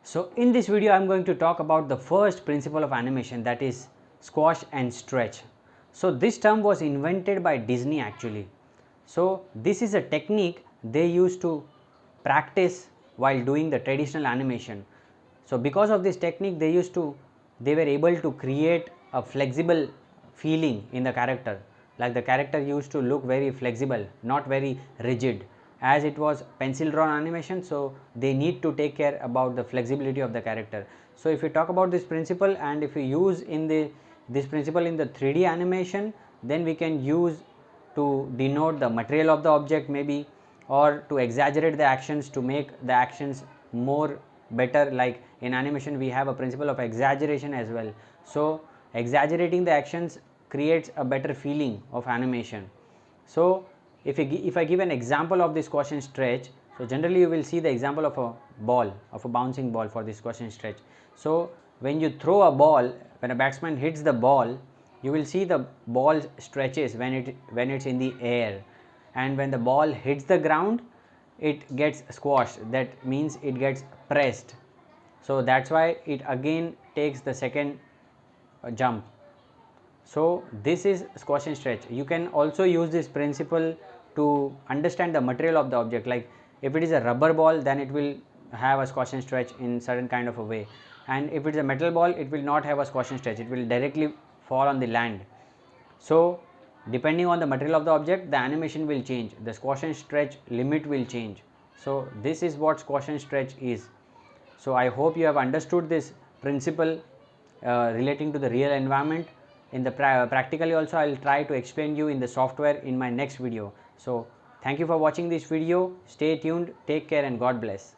So in this video I am going to talk about the first principle of animation, that is squash and stretch. So this term was invented by Disney actually. So this is a technique they used to practice while doing the traditional animation. So because of this technique they were able to create a flexible feeling in the character, like the character used to look very flexible, not very rigid. As it was pencil drawn animation, so they need to take care about the flexibility of the character. So if we talk about this principle, and if we use in this principle in the 3D animation, then we can use to denote the material of the object maybe, or to exaggerate the actions to make the actions more better. Like in animation we have a principle of exaggeration as well. So exaggerating the actions creates a better feeling of animation. So if I give an example of this squash and stretch, so generally you will see the example of a ball, of a bouncing ball for this squash and stretch. So when you throw a ball, when a batsman hits the ball, you will see the ball stretches when it's in the air, and when the ball hits the ground it gets squashed, that means it gets pressed. So that's why it again takes the second jump. So this is squash and stretch. You can also use this principle to understand the material of the object. Like if it is a rubber ball, then it will have a squash and stretch in certain kind of a way, and if it is a metal ball, it will not have a squash and stretch, it will directly fall on the land. So depending on the material of the object, the animation will change, the squash and stretch limit will change. So this is what squash and stretch is. So I hope you have understood this principle relating to the real environment. In the practically also I will try to explain you in the software in my next video. So thank you for watching this video. Stay tuned, take care, and God bless.